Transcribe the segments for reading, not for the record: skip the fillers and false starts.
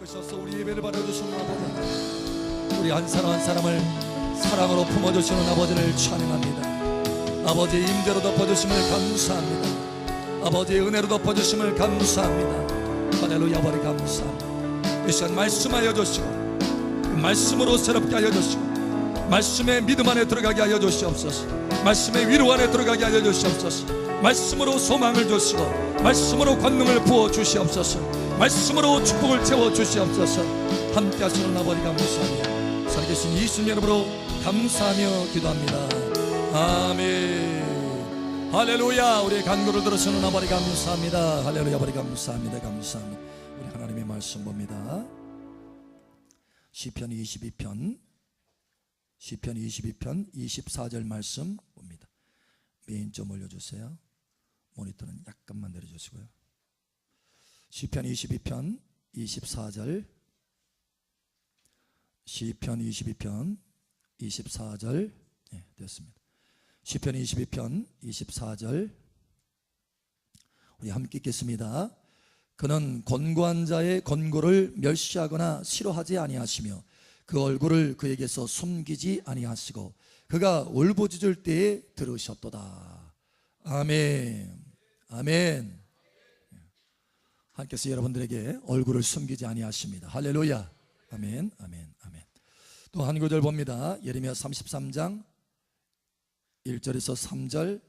이끄셔서 우리 예배를 받아주시는 아버지, 우리 한 사람 한 사람을 사랑으로 품어주시는 아버지를 찬양합니다. 아버지의 임재로 덮어주심을 감사합니다. 아버지의 은혜로 덮어주심을 감사합니다. 할렐루야. 아버지 감사합니다. 이 시간 말씀하여 주시고 그 말씀으로 새롭게 하여 주시고 말씀의 믿음 안에 들어가게 하여 주시옵소서. 말씀의 위로 안에 들어가게 하여 주시옵소서. 말씀으로 소망을 주시고 말씀으로 권능을 부어 주시옵소서. 말씀으로 축복을 채워 주시옵소서. 함께 하시는 아버지 감사하며 살아계신 예수님 이름으로 감사하며 기도합니다. 아멘. 할렐루야. 우리의 간구를 들으시는 아버지 감사합니다. 할렐루야. 아버지 감사합니다. 감사합니다. 우리 하나님의 말씀 봅니다. 시편 22편 24절 말씀 봅니다. 메인 좀 올려주세요. 모니터는 약간만 내려주시고요. 시편 22편 24절, 시편 22편 24절. 네, 됐습니다. 시편 22편 24절 우리 함께 읽겠습니다. 그는 권고한 자의 권고를 멸시하거나 싫어하지 아니하시며 그 얼굴을 그에게서 숨기지 아니하시고 그가 울부짖을 때에 들으셨도다. 아멘. 아멘. 하나님께서 여러분들에게 얼굴을 숨기지 아니하십니다. 할렐루야. 아멘. 아멘. 아멘. 또 한 구절 봅니다. 예레미야 33장 1절에서 3절.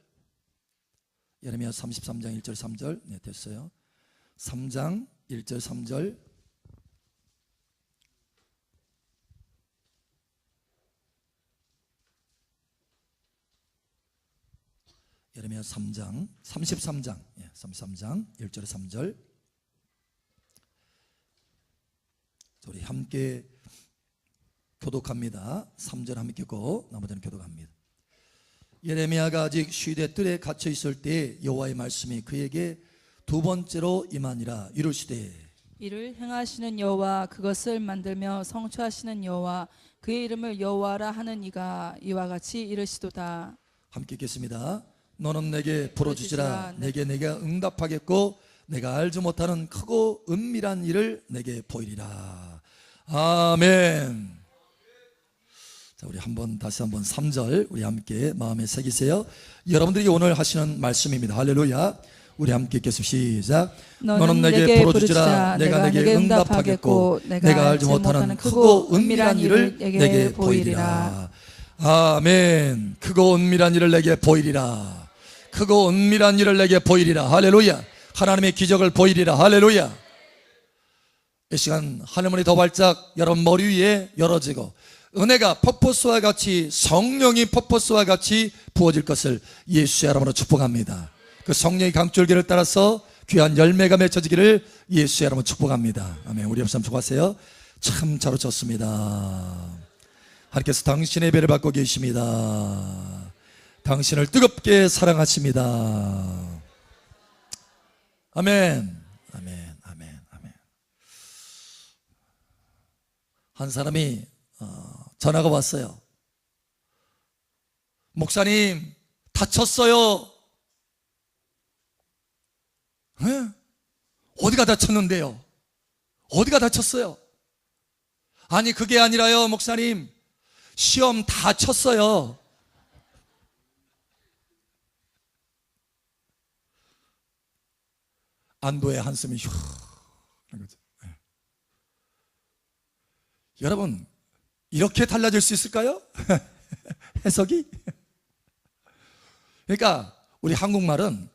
예레미야 33장 1절 3절. 네, 됐어요. 3장 1절 3절. 예레미야 3장 33장 1절에 3절. 우리 함께 교독합니다. 3절 함께 읽고 나머지는 교독합니다. 예레미야가 아직 시대 뜰에 갇혀 있을 때 여호와의 말씀이 그에게 두 번째로 임하니라. 이르시되 이를 행하시는 여호와 그것을 만들며 성취하시는 여호와 그의 이름을 여호와라 하는 이가 이와 같이 이르시도다. 함께 읽겠습니다. 너는 내게 부르짖으라. 내가 응답하겠고 내가 알지 못하는 크고 은밀한 일을 내게 보이리라. 아멘. 자, 우리 다시 한번 3절 우리 함께 마음에 새기세요. 여러분들에게 오늘 하시는 말씀입니다. 할렐루야. 우리 함께 읽겠습니다. 시작. 너는 내게 부르짖으라. 내가 내게 응답하겠고 내가 알지 못하는 크고 은밀한 일을 내게 보이리라. 아멘. 크고 은밀한 일을 내게 보이리라. 크고 은밀한 일을 내게 보이리라. 할렐루야. 하나님의 기적을 보이리라. 할렐루야. 이 시간 하늘문이 더 발짝 여러분 머리 위에 열어지고 은혜가 퍼포스와 같이 성령이 퍼포스와 같이 부어질 것을 예수의 이름으로 축복합니다. 그 성령의 강줄기를 따라서 귀한 열매가 맺혀지기를 예수의 이름으로 축복합니다. 아멘. 우리 옆사람 축복하세요. 참 잘 오셨습니다. 하나님께서 당신의 예배를 받고 계십니다. 당신을 뜨겁게 사랑하십니다. 아멘. 아멘. 아멘. 아멘. 한 사람이 전화가 왔어요. 목사님 다쳤어요. 에? 어디가 다쳤는데요? 어디가 다쳤어요? 아니 그게 아니라요 목사님, 시험 다 쳤어요. 안도의 한숨이 휴 하는 거죠. 네. 여러분 이렇게 달라질 수 있을까요? 해석이? 그러니까 우리 한국말은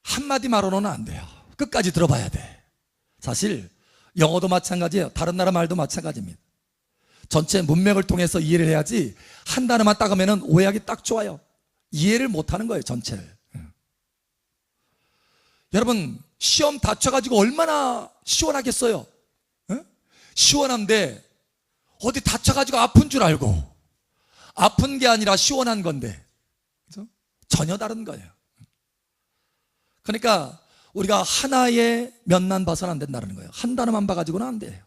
한마디 말로는 안 돼요. 끝까지 들어봐야 돼. 사실 영어도 마찬가지예요. 다른 나라 말도 마찬가지입니다. 전체 문맥을 통해서 이해를 해야지 한 단어만 딱 하면 오해하기 딱 좋아요. 이해를 못하는 거예요 전체를. 여러분 시험 다쳐가지고 얼마나 시원하겠어요? 시원한데 어디 다쳐가지고 아픈 줄 알고 아픈 게 아니라 시원한 건데 그렇죠? 전혀 다른 거예요. 그러니까 우리가 하나의 면만 봐서는 안 된다는 거예요. 한 단어만 봐가지고는 안 돼요.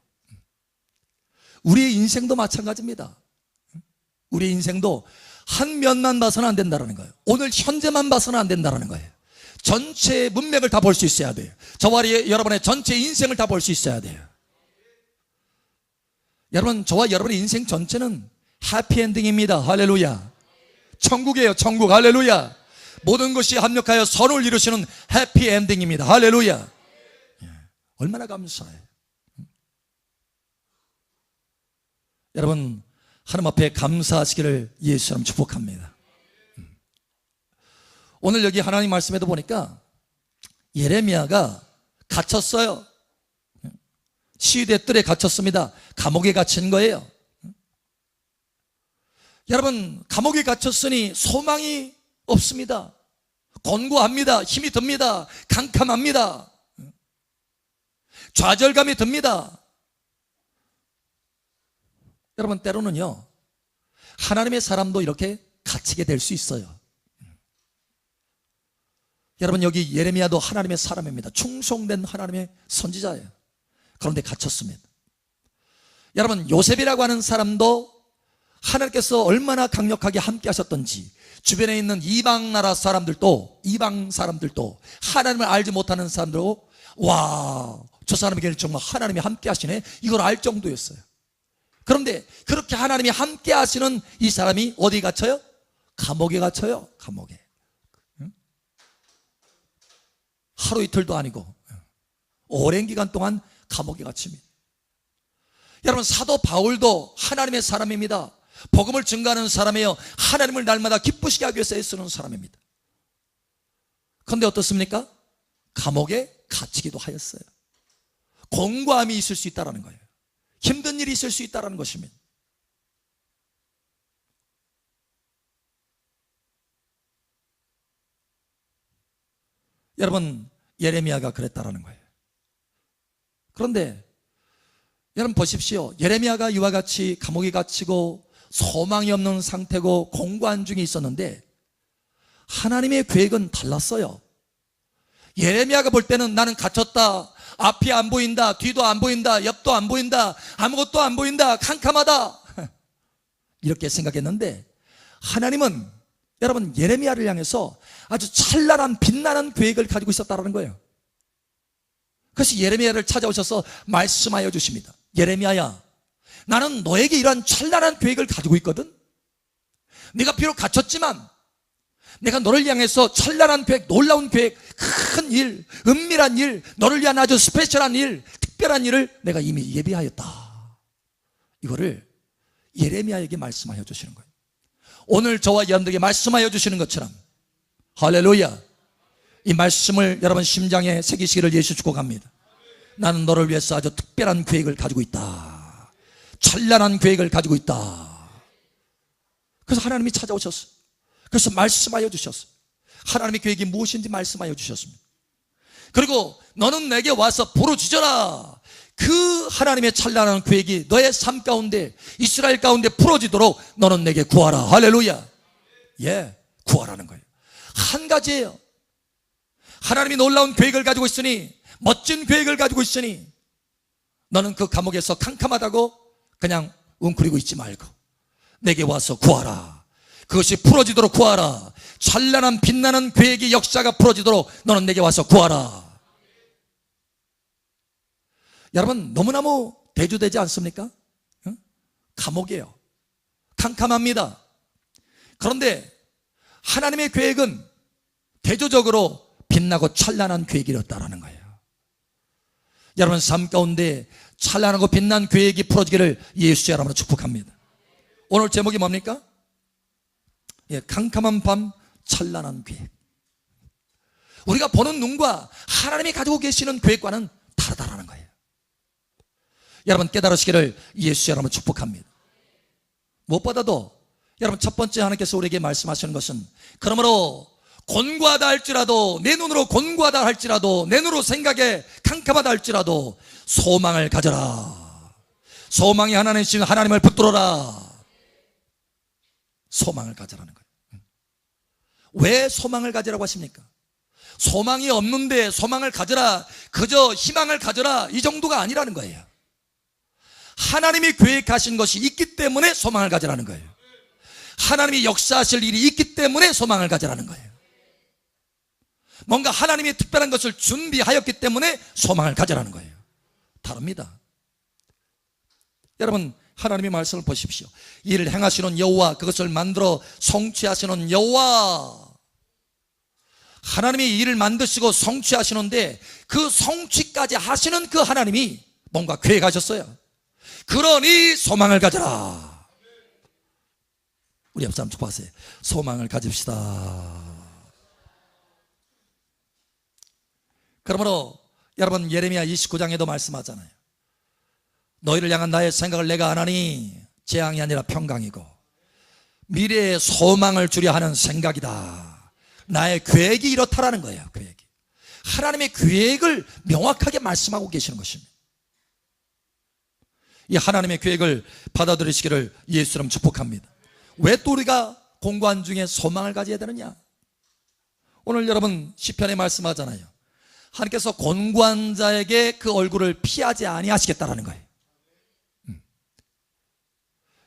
우리의 인생도 마찬가지입니다. 우리의 인생도 한 면만 봐서는 안 된다는 거예요. 오늘 현재만 봐서는 안 된다는 거예요. 전체 문맥을 다 볼 수 있어야 돼요. 저와 여러분의 전체 인생을 다 볼 수 있어야 돼요. 여러분, 저와 여러분의 인생 전체는 해피엔딩입니다. 할렐루야. 천국이에요. 천국. 할렐루야. 모든 것이 합력하여 선을 이루시는 해피엔딩입니다. 할렐루야. 얼마나 감사해요. 여러분, 하나님 앞에 감사하시기를 예수처럼 축복합니다. 오늘 여기 하나님 말씀에도 보니까 예레미야가 갇혔어요. 시위대 뜰에 갇혔습니다. 감옥에 갇힌 거예요. 여러분, 감옥에 갇혔으니 소망이 없습니다. 곤고합니다. 힘이 듭니다. 캄캄합니다. 좌절감이 듭니다. 여러분, 때로는요, 하나님의 사람도 이렇게 갇히게 될 수 있어요. 여러분, 여기 예레미야도 하나님의 사람입니다. 충성된 하나님의 선지자예요. 그런데 갇혔습니다. 여러분, 요셉이라고 하는 사람도 하나님께서 얼마나 강력하게 함께 하셨던지, 주변에 있는 이방 나라 사람들도, 이방 사람들도, 하나님을 알지 못하는 사람들도, 와, 저 사람에게는 정말 하나님이 함께 하시네, 이걸 알 정도였어요. 그런데 그렇게 하나님이 함께 하시는 이 사람이 어디 갇혀요? 감옥에 갇혀요. 감옥에. 하루 이틀도 아니고 오랜 기간 동안 감옥에 갇힙니다. 여러분, 사도 바울도 하나님의 사람입니다. 복음을 증거하는 사람이에요. 하나님을 날마다 기쁘시게 하기 위해서 애쓰는 사람입니다. 그런데 어떻습니까? 감옥에 갇히기도 하였어요. 공고함이 있을 수 있다는 거예요. 힘든 일이 있을 수 있다는 것입니다. 여러분, 예레미야가 그랬다라는 거예요. 그런데 여러분 보십시오. 예레미야가 이와 같이 감옥에 갇히고 소망이 없는 상태고 공고한 중에 있었는데 하나님의 계획은 달랐어요. 예레미야가 볼 때는 나는 갇혔다, 앞이 안 보인다, 뒤도 안 보인다, 옆도 안 보인다, 아무것도 안 보인다, 캄캄하다, 이렇게 생각했는데 하나님은 여러분 예레미야를 향해서 아주 찬란한 빛나는 계획을 가지고 있었다는 거예요. 그래서 예레미야를 찾아오셔서 말씀하여 주십니다. 예레미야야, 나는 너에게 이러한 찬란한 계획을 가지고 있거든. 네가 비록 갇혔지만 내가 너를 향해서 찬란한 계획, 놀라운 계획, 큰 일, 은밀한 일, 너를 위한 아주 스페셜한 일, 특별한 일을 내가 이미 예비하였다. 이거를 예레미야에게 말씀하여 주시는 거예요. 오늘 저와 여러분들에게 말씀하여 주시는 것처럼 할렐루야, 이 말씀을 여러분 심장에 새기시기를 예수 축복합니다. 나는 너를 위해서 아주 특별한 계획을 가지고 있다. 찬란한 계획을 가지고 있다. 그래서 하나님이 찾아오셨어요. 그래서 말씀하여 주셨어요. 하나님의 계획이 무엇인지 말씀하여 주셨습니다. 그리고 너는 내게 와서 부르짖어라. 그 하나님의 찬란한 계획이 너의 삶 가운데, 이스라엘 가운데 풀어지도록 너는 내게 구하라. 할렐루야. 예, 구하라는 거예요. 한 가지예요. 하나님이 놀라운 계획을 가지고 있으니, 멋진 계획을 가지고 있으니 너는 그 감옥에서 캄캄하다고 그냥 웅크리고 있지 말고 내게 와서 구하라. 그것이 풀어지도록 구하라. 찬란한 빛나는 계획의 역사가 풀어지도록 너는 내게 와서 구하라. 여러분, 너무너무 대조되지 않습니까? 감옥이에요. 캄캄합니다. 그런데 하나님의 계획은 대조적으로 빛나고 찬란한 계획이었다는 거예요. 여러분 삶 가운데 찬란하고 빛난 계획이 풀어지기를 예수의 이름으로 축복합니다. 오늘 제목이 뭡니까? 예, 캄캄한 밤 찬란한 계획. 우리가 보는 눈과 하나님이 가지고 계시는 계획과는 다르다라는 거예요. 여러분 깨달으시기를 예수의 이름으로 축복합니다. 무엇보다도 여러분 첫 번째 하나님께서 우리에게 말씀하시는 것은, 그러므로 곤고하다 할지라도, 내 눈으로 곤고하다 할지라도, 내 눈으로 생각에 캄캄하다 할지라도 소망을 가져라. 소망이 하나님이신 하나님을 붙들어라. 소망을 가져라는 거예요. 왜 소망을 가지라고 하십니까? 소망이 없는데 소망을 가져라, 그저 희망을 가져라, 이 정도가 아니라는 거예요. 하나님이 계획하신 것이 있기 때문에 소망을 가져라는 거예요. 하나님이 역사하실 일이 있기 때문에 소망을 가져라는 거예요. 뭔가 하나님이 특별한 것을 준비하였기 때문에 소망을 가져라는 거예요. 다릅니다. 여러분 하나님의 말씀을 보십시오. 이를 행하시는 여호와, 그것을 만들어 성취하시는 여호와. 하나님이 이 일을 만드시고 성취하시는데 그 성취까지 하시는 그 하나님이 뭔가 계획하셨어요. 그러니 소망을 가져라. 우리 옆 사람 축복하세요. 소망을 가집시다. 그러므로 여러분, 예레미야 29장에도 말씀하잖아요. 너희를 향한 나의 생각을 내가 아나니 재앙이 아니라 평강이고 미래에 소망을 주려 하는 생각이다. 나의 계획이 이렇다라는 거예요. 계획이. 하나님의 계획을 명확하게 말씀하고 계시는 것입니다. 이 하나님의 계획을 받아들이시기를 예수님 축복합니다. 왜 또 우리가 공고한 중에 소망을 가져야 되느냐? 오늘 여러분 시편에 말씀하잖아요. 하나님께서 곤고한 자에게 그 얼굴을 피하지 아니하시겠다라는 거예요.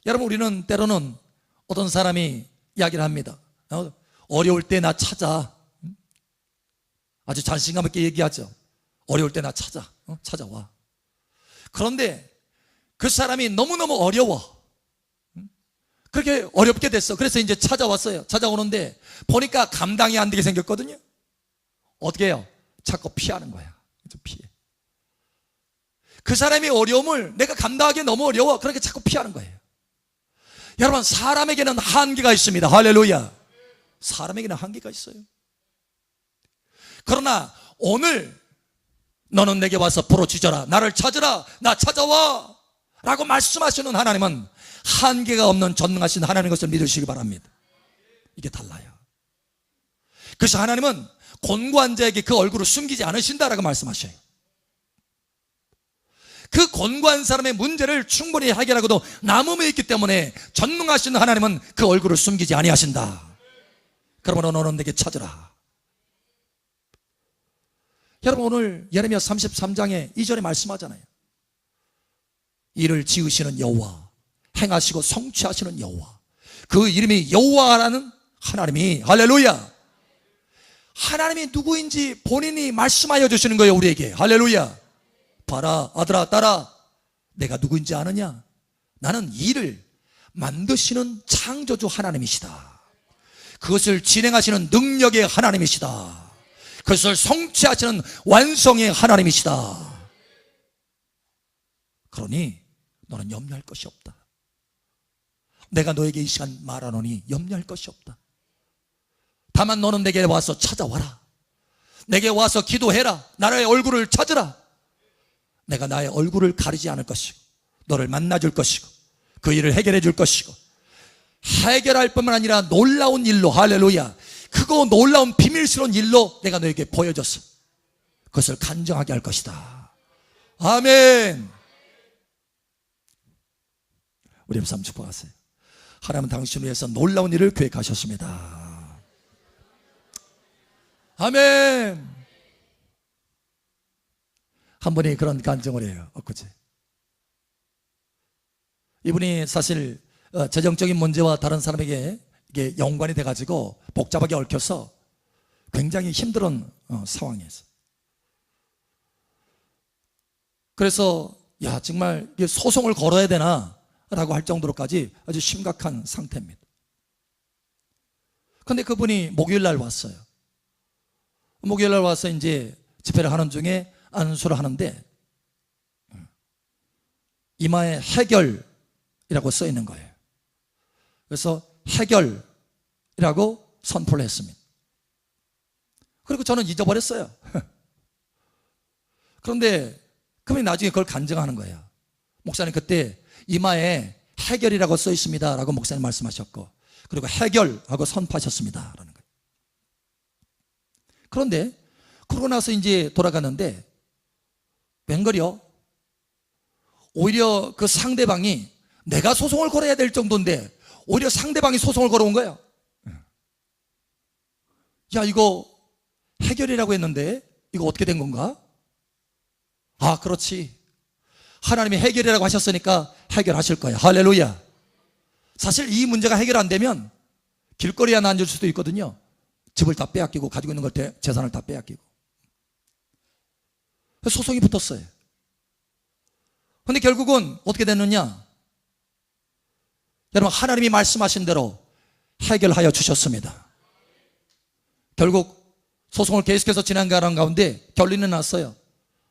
여러분, 우리는 때로는 어떤 사람이 이야기를 합니다. 어려울 때 나 찾아. 아주 자신감 있게 얘기하죠. 어려울 때 나 찾아. 찾아와. 그런데 그 사람이 너무너무 어려워. 그렇게 어렵게 됐어. 그래서 이제 찾아왔어요. 찾아오는데 보니까 감당이 안 되게 생겼거든요. 어떻게 해요? 자꾸 피하는 거야. 피해. 그 사람의 어려움을 내가 감당하기 너무 어려워. 그렇게 자꾸 피하는 거예요. 여러분, 사람에게는 한계가 있습니다. 할렐루야. 사람에게는 한계가 있어요. 그러나 오늘 너는 내게 와서 부르짖어라. 나를 찾으라. 나 찾아와. 라고 말씀하시는 하나님은 한계가 없는 전능하신 하나님인 것을 믿으시기 바랍니다. 이게 달라요. 그래서 하나님은 곤고한 자에게 그 얼굴을 숨기지 않으신다라고 말씀하셔요. 그 곤고한 사람의 문제를 충분히 해결하고도 남음에 있기 때문에 전능하신 하나님은 그 얼굴을 숨기지 아니하신다. 그러므로 너는 내게 찾으라. 여러분, 오늘 예레미야 33장에 2절에 말씀하잖아요. 이를 지으시는 여호와, 행하시고 성취하시는 여호와, 그 이름이 여호와라는 하나님이, 할렐루야, 하나님이 누구인지 본인이 말씀하여 주시는 거예요. 우리에게. 할렐루야. 봐라, 아들아, 딸아, 내가 누구인지 아느냐? 나는 이를 만드시는 창조주 하나님이시다. 그것을 진행하시는 능력의 하나님이시다. 그것을 성취하시는 완성의 하나님이시다. 그러니 너는 염려할 것이 없다. 내가 너에게 이 시간 말하노니 염려할 것이 없다. 다만 너는 내게 와서 찾아와라. 내게 와서 기도해라. 나의 얼굴을 찾으라. 내가 나의 얼굴을 가리지 않을 것이고 너를 만나줄 것이고 그 일을 해결해 줄 것이고 해결할 뿐만 아니라 놀라운 일로, 할렐루야, 크고 놀라운 비밀스러운 일로 내가 너에게 보여줬어. 그것을 간증하게 할 것이다. 아멘. 우리 함께 축복하세요. 하나님은 당신을 위해서 놀라운 일을 계획하셨습니다. 아멘. 한 분이 그런 간증을 해요. 엊그제 이분이 사실 재정적인 문제와 다른 사람에게 이게 연관이 돼가지고 복잡하게 얽혀서 굉장히 힘든 상황이었어요. 그래서 야, 정말 이게 소송을 걸어야 되나 라고 할 정도로까지 아주 심각한 상태입니다. 그런데 그분이 목요일 날 왔어요. 목요일 날 와서 이제 집회를 하는 중에 안수를 하는데 이마에 해결이라고 써 있는 거예요. 그래서 해결이라고 선포를 했습니다. 그리고 저는 잊어버렸어요. 그런데 그분이 나중에 그걸 간증하는 거예요. 목사님, 그때 이마에 해결이라고 써 있습니다 라고 목사님 말씀하셨고, 그리고 해결하고 선포하셨습니다 라는 거예요. 그런데 그러고 나서 이제 돌아갔는데 웬걸요, 오히려 그 상대방이 내가 소송을 걸어야 될 정도인데 오히려 상대방이 소송을 걸어온 거예요. 야, 이거 해결이라고 했는데 이거 어떻게 된 건가? 아, 그렇지, 하나님이 해결이라고 하셨으니까 해결하실 거야. 할렐루야. 사실 이 문제가 해결 안 되면 길거리에 앉을 수도 있거든요. 집을 다 빼앗기고 가지고 있는 걸 재산을 다 빼앗기고. 소송이 붙었어요. 근데 결국은 어떻게 됐느냐, 여러분, 하나님이 말씀하신 대로 해결하여 주셨습니다. 결국 소송을 계속해서 진행하는 가운데 결론이 났어요.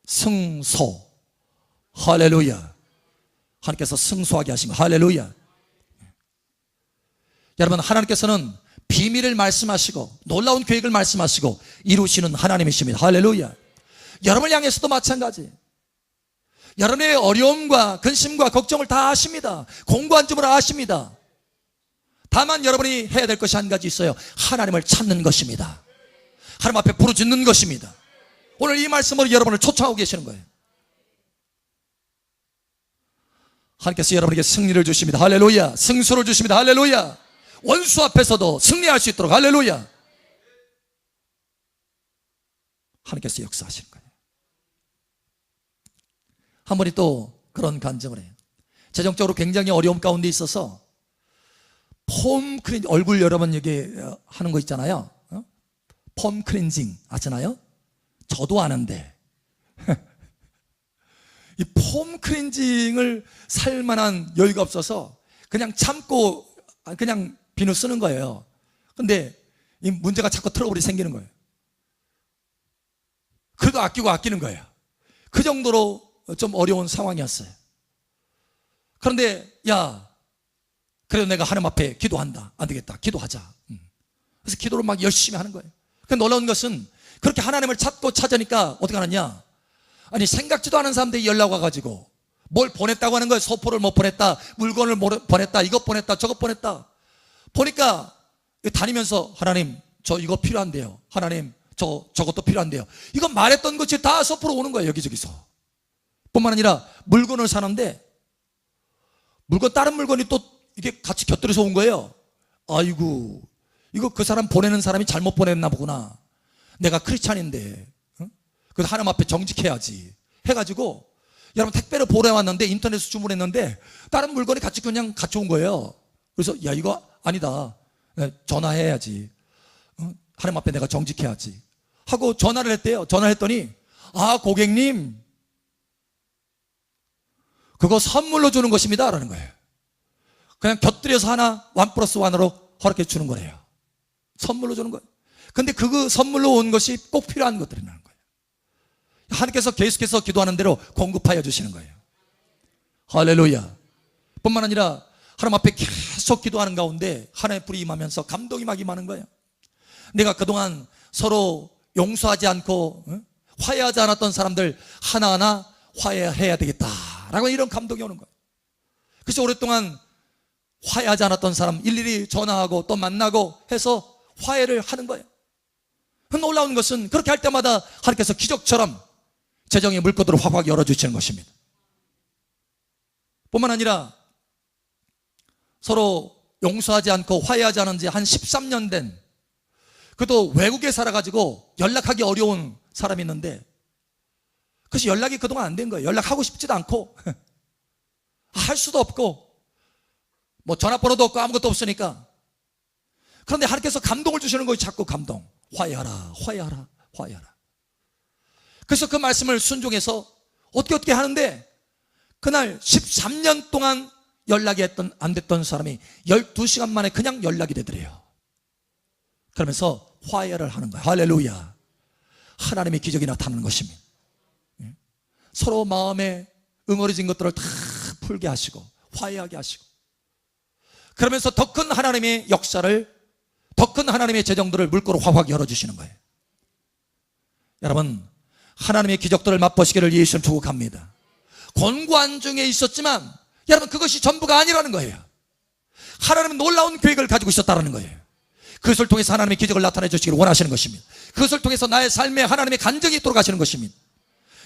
승소. 할렐루야. 하나님께서 승소하게 하신 거. 할렐루야. 여러분, 하나님께서는 비밀을 말씀하시고 놀라운 계획을 말씀하시고 이루시는 하나님이십니다. 할렐루야. 여러분을 향해서도 마찬가지. 여러분의 어려움과 근심과 걱정을 다 아십니다. 공고한 점을 아십니다. 다만 여러분이 해야 될 것이 한 가지 있어요. 하나님을 찾는 것입니다. 하나님 앞에 부르짖는 것입니다. 오늘 이 말씀으로 여러분을 초청하고 계시는 거예요. 하나님께서 여러분에게 승리를 주십니다. 할렐루야. 승수를 주십니다. 할렐루야. 원수 앞에서도 승리할 수 있도록. 할렐루야. 하나님께서 역사하시는 거예요. 한 번이 또 그런 간증을 해요. 재정적으로 굉장히 어려움 가운데 있어서 폼 클렌징, 얼굴 여러분 여기 하는 거 있잖아요. 폼 클렌징 아시나요? 저도 아는데 이 폼 클렌징을 살 만한 여유가 없어서 그냥 참고 그냥 비누 쓰는 거예요. 근데 이 문제가 자꾸 트러블이 생기는 거예요. 그래도 아끼는 거예요. 그 정도로 좀 어려운 상황이었어요. 그런데 그래도 내가 하나님 앞에 기도한다. 안 되겠다. 기도하자. 그래서 기도를 막 열심히 하는 거예요. 근데 놀라운 것은 그렇게 하나님을 찾으니까 어떻게 하느냐, 아니 생각지도 않은 사람들이 연락 와가지고 뭘 보냈다고 하는 거예요. 소포를 못 보냈다, 물건을 보냈다, 이것 보냈다, 저것 보냈다. 보니까 다니면서 하나님 저 이거 필요한데요, 하나님 저것도 필요한데요. 이거 말했던 것이 다 소포로 오는 거예요. 여기저기서. 뿐만 아니라 물건을 사는데 다른 물건이 또 이게 같이 곁들여서 온 거예요. 아이고, 이거 그 사람 보내는 사람이 잘못 보냈나 보구나. 내가 크리스찬인데 그래서 하나님 앞에 정직해야지 해가지고 여러분 택배를 보내왔는데 인터넷에서 주문했는데 다른 물건이 그냥 같이 온 거예요. 그래서 이거 아니다, 전화해야지, 하나님 앞에 내가 정직해야지 하고 전화를 했대요. 전화를 했더니 고객님 그거 선물로 주는 것입니다 라는 거예요. 그냥 곁들여서 하나 1+1으로 허락해 주는 거래요. 선물로 주는 거예요. 근데 그 선물로 온 것이 꼭 필요한 것들이라는 거예요. 하나님께서 계속해서 기도하는 대로 공급하여 주시는 거예요. 할렐루야. 뿐만 아니라 하나님 앞에 계속 기도하는 가운데 하나님의 불이 임하면서 감동이 막 임하는 거예요. 내가 그동안 서로 용서하지 않고 화해하지 않았던 사람들 하나하나 화해해야 되겠다라고 이런 감동이 오는 거예요. 그래서 오랫동안 화해하지 않았던 사람 일일이 전화하고 또 만나고 해서 화해를 하는 거예요. 놀라운 것은 그렇게 할 때마다 하나님께서 기적처럼 재정의 물꼬들을 확 열어주시는 것입니다. 뿐만 아니라 서로 용서하지 않고 화해하지 않은 지 한 13년 된, 그도 외국에 살아가지고 연락하기 어려운 사람이 있는데 그래서 연락이 그동안 안 된 거예요. 연락하고 싶지도 않고 할 수도 없고 뭐 전화번호도 없고 아무것도 없으니까. 그런데 하나님께서 감동을 주시는 거예요. 자꾸 감동. 화해하라, 화해하라, 화해하라. 그래서 그 말씀을 순종해서 어떻게 하는데 그날 13년 동안 연락이 안 됐던 사람이 12시간 만에 그냥 연락이 되더래요. 그러면서 화해를 하는 거예요. 할렐루야. 하나님의 기적이 나타나는 것입니다. 서로 마음에 응어리진 것들을 다 풀게 하시고 화해하게 하시고, 그러면서 더 큰 하나님의 역사를, 더 큰 하나님의 재정들을 물꼬로 확 열어주시는 거예요. 여러분, 하나님의 기적들을 맛보시기를 예수님 축복합니다. 권고한 중에 있었지만 여러분 그것이 전부가 아니라는 거예요. 하나님은 놀라운 계획을 가지고 있었다는 거예요. 그것을 통해서 하나님의 기적을 나타내 주시기를 원하시는 것입니다. 그것을 통해서 나의 삶에 하나님의 간증이 있도록 하시는 것입니다.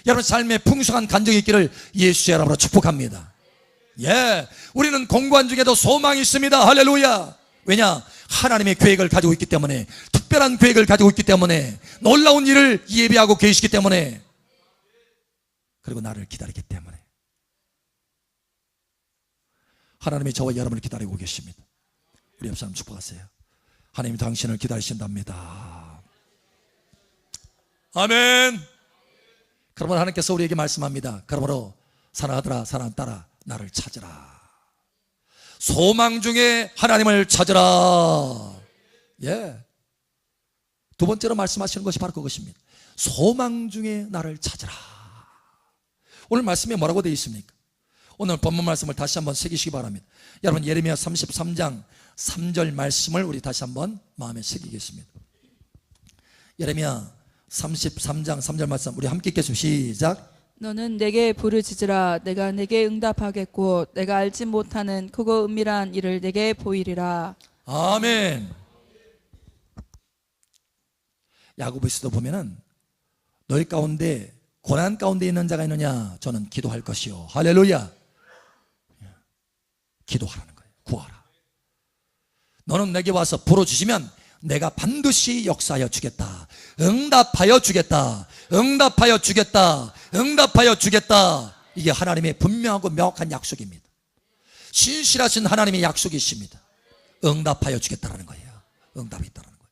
여러분 삶에 풍성한 간증이 있기를 예수의 이름으로 축복합니다. 우리는 공고한 중에도 소망이 있습니다. 할렐루야. 왜냐? 하나님의 계획을 가지고 있기 때문에, 특별한 계획을 가지고 있기 때문에, 놀라운 일을 예비하고 계시기 때문에, 그리고 나를 기다리기 때문에 하나님이 저와 여러분을 기다리고 계십니다. 우리 옆 사람 축복하세요. 하나님이 당신을 기다리신답니다. 아멘. 그러면 하나님께서 우리에게 말씀합니다. 그러므로 사랑하더라, 사랑하는 딸아, 나를 찾으라. 소망 중에 하나님을 찾으라. 예. 두 번째로 말씀하시는 것이 바로 그것입니다. 소망 중에 나를 찾으라. 오늘 말씀에 뭐라고 되어 있습니까? 오늘 본문 말씀을 다시 한번 새기시기 바랍니다. 여러분, 예레미야 33장 3절 말씀을 우리 다시 한번 마음에 새기겠습니다. 예레미야 33장 3절 말씀 우리 함께 읽겠습니다. 시작. 너는 내게 부르짖으라. 내가 내게 응답하겠고 내가 알지 못하는 크고 은밀한 일을 내게 보이리라. 아멘. 야고보서도 보면은 너희 가운데 고난 가운데 있는 자가 있느냐? 저는 기도할 것이요. 할렐루야. 기도하라는 거예요. 구하라. 너는 내게 와서 부르짖으면 내가 반드시 역사하여 주겠다. 응답하여 주겠다. 응답하여 주겠다. 응답하여 주겠다. 이게 하나님의 분명하고 명확한 약속입니다. 신실하신 하나님의 약속이십니다. 응답하여 주겠다라는 거예요. 응답이 있다는 거예요.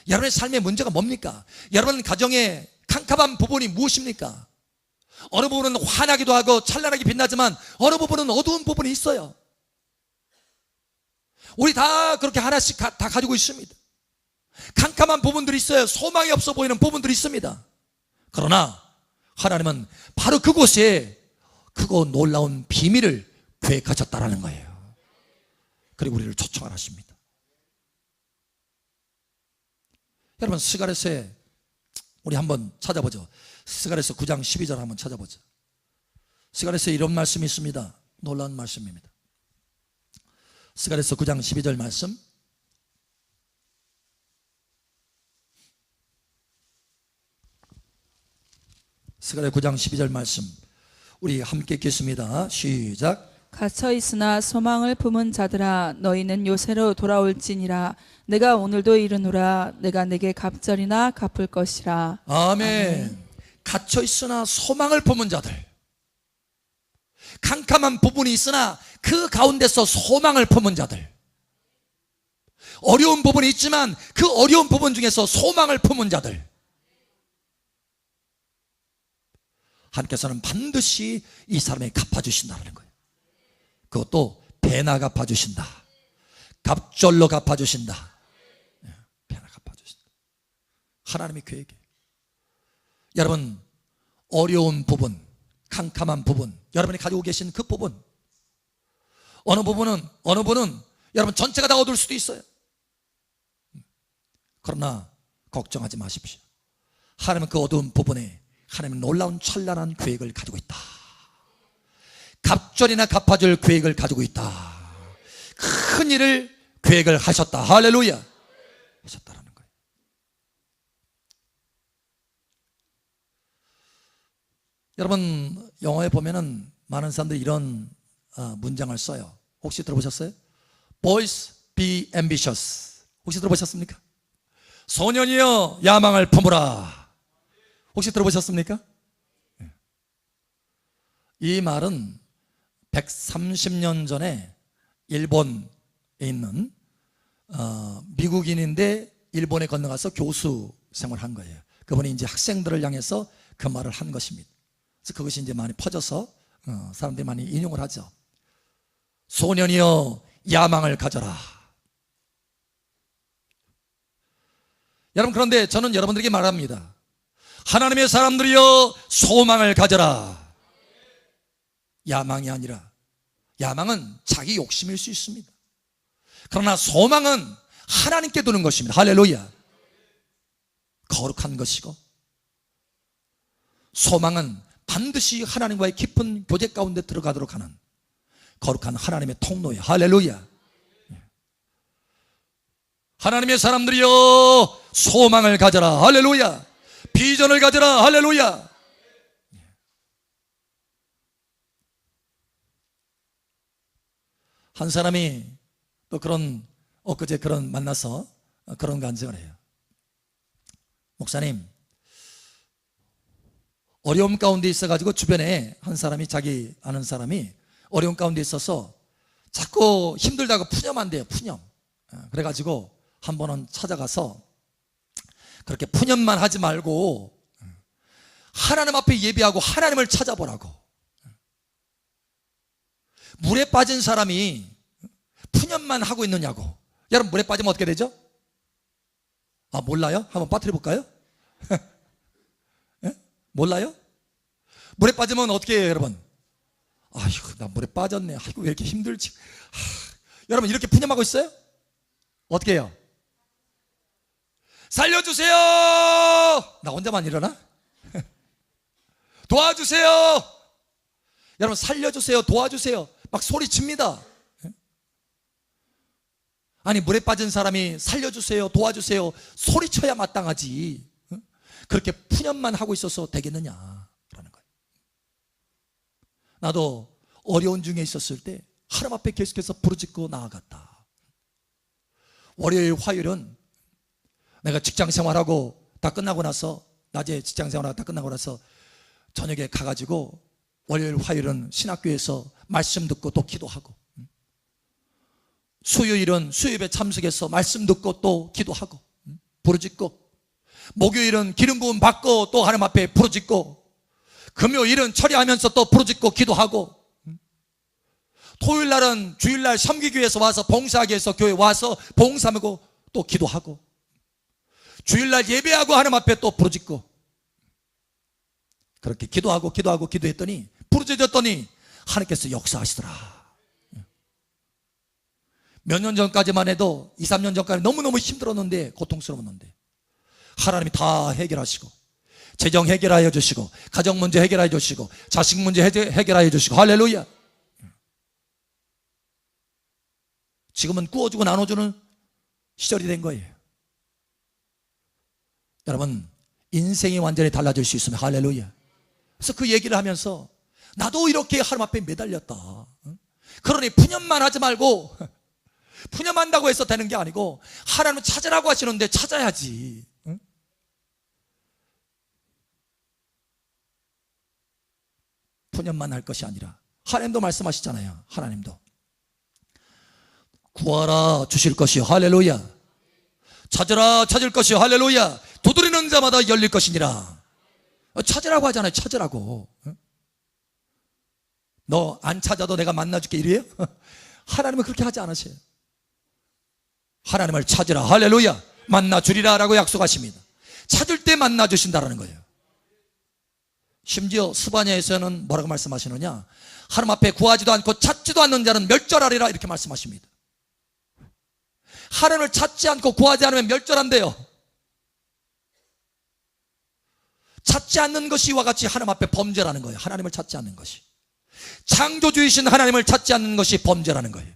여러분의 삶의 문제가 뭡니까? 여러분 가정의 캄캄한 부분이 무엇입니까? 어느 부분은 환하기도 하고 찬란하게 빛나지만 어느 부분은 어두운 부분이 있어요. 우리 다 그렇게 하나씩 다 가지고 있습니다. 캄캄한 부분들이 있어요. 소망이 없어 보이는 부분들이 있습니다. 그러나 하나님은 바로 그곳에 크고 놀라운 비밀을 계획하셨다라는 거예요. 그리고 우리를 초청하십니다. 여러분, 스가랴서에 우리 한번 찾아보죠. 스가랴서 9장 12절 한번 찾아보죠. 스가랴서에 이런 말씀이 있습니다. 놀라운 말씀입니다. 스가랴서 9장 12절 말씀. 스가랴 9장 12절 말씀 우리 함께 읽겠습니다. 시작. 갇혀 있으나 소망을 품은 자들아 너희는 요새로 돌아올지니라. 내가 오늘도 이르노라. 내가 내게 갑절이나 갚을 것이라. 아멘. 갇혀 있으나 소망을 품은 자들, 캄캄한 부분이 있으나 그 가운데서 소망을 품은 자들, 어려운 부분이 있지만 그 어려운 부분 중에서 소망을 품은 자들, 하나님께서는 반드시 이 사람에 갚아주신다는 거예요. 그것도 배나 갚아주신다. 갑절로 갚아주신다. 배나 갚아주신다. 하나님의 계획이에요. 여러분, 어려운 부분, 캄캄한 부분, 여러분이 가지고 계신 그 부분, 어느 부분은 여러분 전체가 다 어두울 수도 있어요. 그러나 걱정하지 마십시오. 하나님은 그 어두운 부분에 하나님은 놀라운 찬란한 계획을 가지고 있다. 갑절이나 갚아줄 계획을 가지고 있다. 큰 일을 계획을 하셨다. 할렐루야. 하셨다라는 거예요. 여러분, 영어에 보면은 많은 사람들이 이런 문장을 써요. 혹시 들어보셨어요? Boys be ambitious. 혹시 들어보셨습니까? 소년이여 야망을 품으라. 혹시 들어보셨습니까? 이 말은 130년 전에 일본에 있는 미국인인데 일본에 건너가서 교수 생활한 거예요. 그분이 이제 학생들을 향해서 그 말을 한 것입니다. 그래서 그것이 이제 많이 퍼져서 사람들이 많이 인용을 하죠. 소년이여 야망을 가져라. 여러분, 그런데 저는 여러분들에게 말합니다. 하나님의 사람들이여 소망을 가져라. 야망이 아니라, 야망은 자기 욕심일 수 있습니다. 그러나 소망은 하나님께 두는 것입니다. 할렐루야. 거룩한 것이고, 소망은 반드시 하나님과의 깊은 교제 가운데 들어가도록 하는 거룩한 하나님의 통로예요. 할렐루야. 하나님의 사람들이여 소망을 가져라. 할렐루야. 비전을 가져라. 할렐루야. 한 사람이 또 엊그제 만나서 그런 간증을 해요. 목사님, 어려움 가운데 있어가지고 주변에 한 사람이, 자기 아는 사람이 어려움 가운데 있어서 자꾸 힘들다고 푸념한대요. 푸념. 그래가지고 한 번은 찾아가서 그렇게 푸념만 하지 말고 하나님 앞에 예배하고 하나님을 찾아보라고. 물에 빠진 사람이 푸념만 하고 있느냐고. 여러분 물에 빠지면 어떻게 되죠? 아, 몰라요? 한번 빠뜨려 볼까요? 예? 몰라요? 물에 빠지면 어떻게 해요, 여러분? 아이고, 나 물에 빠졌네. 아이고, 왜 이렇게 힘들지? 여러분 이렇게 푸념하고 있어요? 어떻게 해요? 살려주세요! 나 혼자만 일어나? 도와주세요! 여러분 살려주세요, 도와주세요 막 소리칩니다. 아니 물에 빠진 사람이 살려주세요, 도와주세요 소리쳐야 마땅하지, 그렇게 푸념만 하고 있어서 되겠느냐라는 거예요. 나도 어려운 중에 있었을 때 하나님 앞에 계속해서 부르짖고 나아갔다. 월요일 화요일은 내가 직장생활하고 다 끝나고 나서, 낮에 직장생활하고 다 끝나고 나서 저녁에 가가지고 월요일 화요일은 신학교에서 말씀 듣고 또 기도하고, 수요일은 수요예배 참석해서 말씀 듣고 또 기도하고 부르짖고, 목요일은 기름 부음 받고 또 하나님 앞에 부르짖고, 금요일은 처리하면서 또 부르짖고 기도하고, 토요일날은 주일날 섬기교회에서 와서 봉사하기 위해서 교회 와서 봉사하고 또 기도하고, 주일날 예배하고 하나님 앞에 또 부르짖고, 그렇게 기도하고 기도했더니, 부르짖었더니 하나님께서 역사하시더라. 몇 년 전까지만 해도 2, 3년 전까지 너무너무 힘들었는데, 고통스러웠는데 하나님이 다 해결하시고, 재정 해결하여 주시고, 가정 문제 해결하여 주시고, 자식 문제 해결하여 주시고, 할렐루야. 지금은 구워주고 나눠주는 시절이 된 거예요. 여러분 인생이 완전히 달라질 수 있으면 할렐루야. 그래서 그 얘기를 하면서 나도 이렇게 하나님 앞에 매달렸다. 그러니 푸념만 하지 말고, 푸념한다고 해서 되는 게 아니고 하나님을 찾으라고 하시는데 찾아야지. 푸념만 할 것이 아니라, 하나님도 말씀하시잖아요. 하나님도 구하라 주실 것이요 할렐루야, 찾으라 찾을 것이요 할렐루야, 두드리는 자마다 열릴 것이니라. 찾으라고 하잖아요. 찾으라고. 너 안 찾아도 내가 만나줄게 이래요? 하나님은 그렇게 하지 않으세요. 하나님을 찾으라 할렐루야, 만나주리라 라고 약속하십니다. 찾을 때 만나주신다라는 거예요. 심지어 스바냐에서는 뭐라고 말씀하시느냐, 하나님 앞에 구하지도 않고 찾지도 않는 자는 멸절하리라 이렇게 말씀하십니다. 하나님을 찾지 않고 구하지 않으면 멸절한대요. 찾지 않는 것이 이와 같이 하나님 앞에 범죄라는 거예요. 하나님을 찾지 않는 것이, 창조주이신 하나님을 찾지 않는 것이 범죄라는 거예요.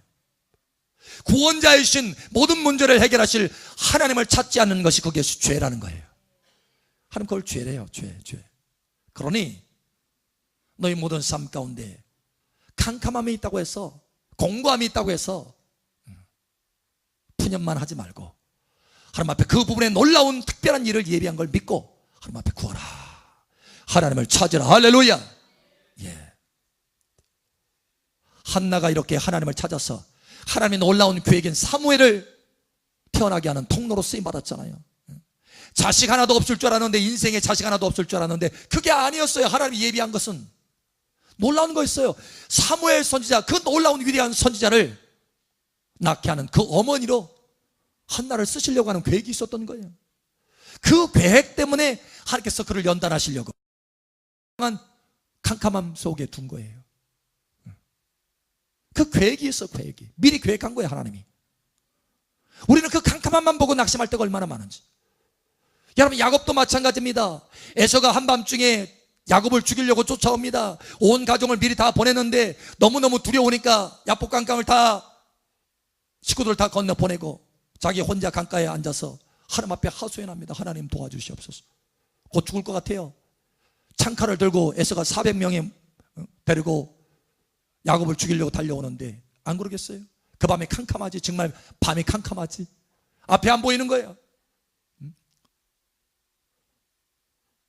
구원자이신 모든 문제를 해결하실 하나님을 찾지 않는 것이 그것이 죄라는 거예요. 하나님 그걸 죄래요. 죄. 그러니 너희 모든 삶 가운데 캄캄함이 있다고 해서, 공고함이 있다고 해서 푸념만 하지 말고, 하나님 앞에 그 부분에 놀라운 특별한 일을 예비한 걸 믿고 하나님 앞에 구하라, 하나님을 찾으라 할렐루야. 예. 한나가 이렇게 하나님을 찾아서 하나님의 놀라운 계획인 사무엘을 태어나게 하는 통로로 쓰임받았잖아요. 자식 하나도 없을 줄 알았는데, 인생에 자식 하나도 없을 줄 알았는데 그게 아니었어요. 하나님이 예비한 것은 놀라운 거였어요. 사무엘 선지자, 그 놀라운 위대한 선지자를 낳게 하는 그 어머니로 한나를 쓰시려고 하는 계획이 있었던 거예요. 그 계획 때문에 하나님께서 그를 연단하시려고 캄캄함 속에 둔 거예요. 그 계획이 있어. 계획이 미리 계획한 거예요. 하나님이. 우리는 그 캄캄함만 보고 낙심할 때가 얼마나 많은지. 여러분 야곱도 마찬가지입니다. 에서가 한밤중에 야곱을 죽이려고 쫓아옵니다. 온 가족을 미리 다 보냈는데 너무너무 두려우니까 야복강강을 다, 식구들 다 건너 보내고 자기 혼자 강가에 앉아서 하나님 앞에 하소연합니다. 하나님 도와주시옵소서. 곧 죽을 것 같아요. 창칼을 들고 에서가 400명이 데리고 야곱을 죽이려고 달려오는데, 안 그러겠어요? 그 밤에 캄캄하지. 정말 밤이 캄캄하지. 앞에 안 보이는 거예요.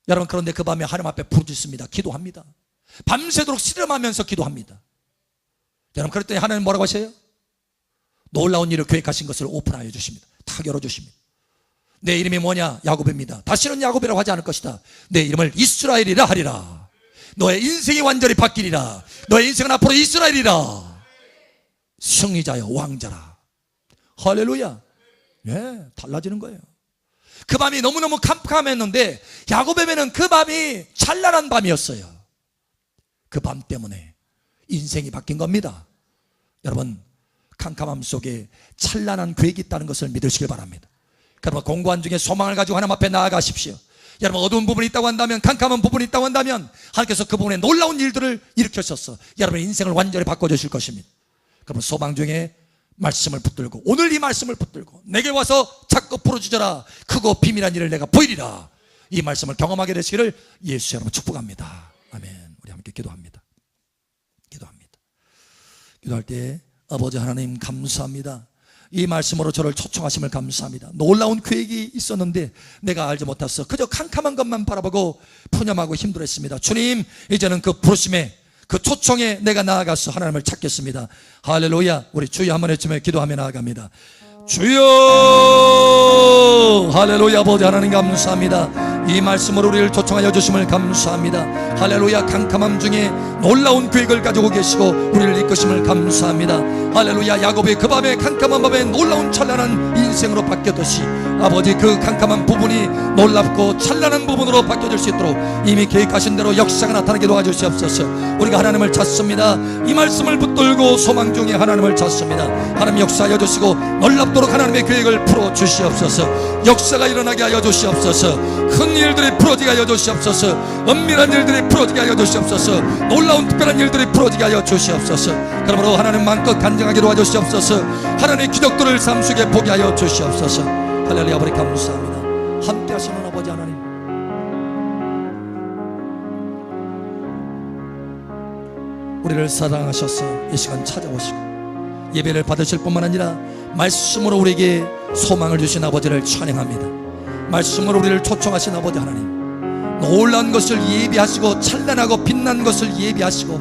여러분 그런데 그 밤에 하나님 앞에 부르짖습니다. 기도합니다. 밤새도록 씨름하면서 기도합니다. 여러분 그랬더니 하나님 뭐라고 하셔요? 놀라운 일을 계획하신 것을 오픈하여 주십니다. 다 열어주십니다. 내 이름이 뭐냐? 야곱입니다. 다시는 야곱이라고 하지 않을 것이다. 내 이름을 이스라엘이라 하리라. 너의 인생이 완전히 바뀌리라. 너의 인생은 앞으로 이스라엘이라. 승리자여 왕자라. 할렐루야. 예, 달라지는 거예요. 그 밤이 너무너무 캄캄했는데 야곱에게는 그 밤이 찬란한 밤이었어요. 그 밤 때문에 인생이 바뀐 겁니다. 여러분, 캄캄함 속에 찬란한 계획이 있다는 것을 믿으시길 바랍니다. 여러분, 공고한 중에 소망을 가지고 하나님 앞에 나아가십시오. 여러분, 어두운 부분이 있다고 한다면, 캄캄한 부분이 있다고 한다면 하나님께서 그 부분에 놀라운 일들을 일으키셔서 여러분의 인생을 완전히 바꿔주실 것입니다. 여러분, 소망 중에 말씀을 붙들고, 오늘 이 말씀을 붙들고 내게 와서 자꾸 부르짖어라, 크고 비밀한 일을 내가 보이리라, 이 말씀을 경험하게 되시기를 예수 여러분 축복합니다. 아멘. 우리 함께 기도합니다. 기도할 때 아버지 하나님 감사합니다. 이 말씀으로 저를 초청하심을 감사합니다. 놀라운 계획이 있었는데 내가 알지 못했어. 그저 캄캄한 것만 바라보고 푸념하고 힘들었습니다. 주님, 이제는 그 부르심에, 그 초청에 내가 나아가서 하나님을 찾겠습니다. 할렐루야. 우리 주여 한번 외치며 기도하며 나아갑니다. 주여, 할렐루야. 아버지 하나님 감사합니다. 이 말씀으로 우리를 초청하여 주심을 감사합니다. 할렐루야. 캄캄함 중에 놀라운 계획을 가지고 계시고 우리를 이끄심을 감사합니다. 할렐루야. 야곱이 그 밤에, 캄캄한 밤에 놀라운 찬란한 인생으로 바뀌었듯이 아버지, 그 캄캄한 부분이 놀랍고 찬란한 부분으로 바뀌어질 수 있도록 이미 계획하신 대로 역사가 나타나게 도와주시옵소서. 우리가 하나님을 찾습니다. 이 말씀을 붙들고 소망 중에 하나님을 찾습니다. 하나님 역사하여 주시고 놀랍도록 하나님의 계획을 풀어주시옵소서. 역사가 일어나게 하여 주시옵소서. 큰 일들이 풀어지게 하여 주시옵소서. 은밀한 일들이 풀어지게 하여 주시옵소서. 놀라운 특별한 일들이 풀어지게 하여 주시옵소서. 그러므로 하나님 마음껏 간증하게 도와주시옵소서. 하나님의 기적들을 삶 속에 보게 하여 주시옵소서. 할렐루야. 아버지 감사합니다. 함께 하시는 아버지 하나님, 우리를 사랑하셔서 이 시간 찾아오시고 예배를 받으실 뿐만 아니라 말씀으로 우리에게 소망을 주신 아버지를 찬양합니다. 말씀으로 우리를 초청하신 아버지 하나님, 놀라운 것을 예비하시고 찬란하고 빛난 것을 예비하시고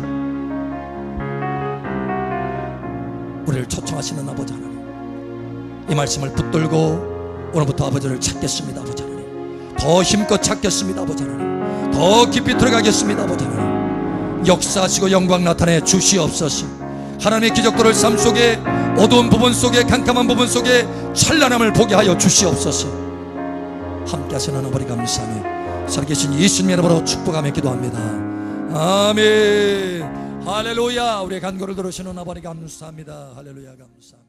우리를 초청하시는 아버지 하나님, 이 말씀을 붙들고 오늘부터 아버지를 찾겠습니다. 아버지 하나님, 더 힘껏 찾겠습니다. 아버지 하나님, 더 깊이 들어가겠습니다. 아버지 하나님, 역사하시고 영광 나타내 주시옵소서. 하나님의 기적들을 삶 속에, 어두운 부분 속에, 캄캄한 부분 속에 찬란함을 보게 하여 주시옵소서. 함께 하시는 아버지 감사하며 살아계신 예수님 이름으로 축복하며 기도합니다. 아멘. 할렐루야. 우리의 간구를 들으시는 아버지 감사합니다. 할렐루야 감사합니다.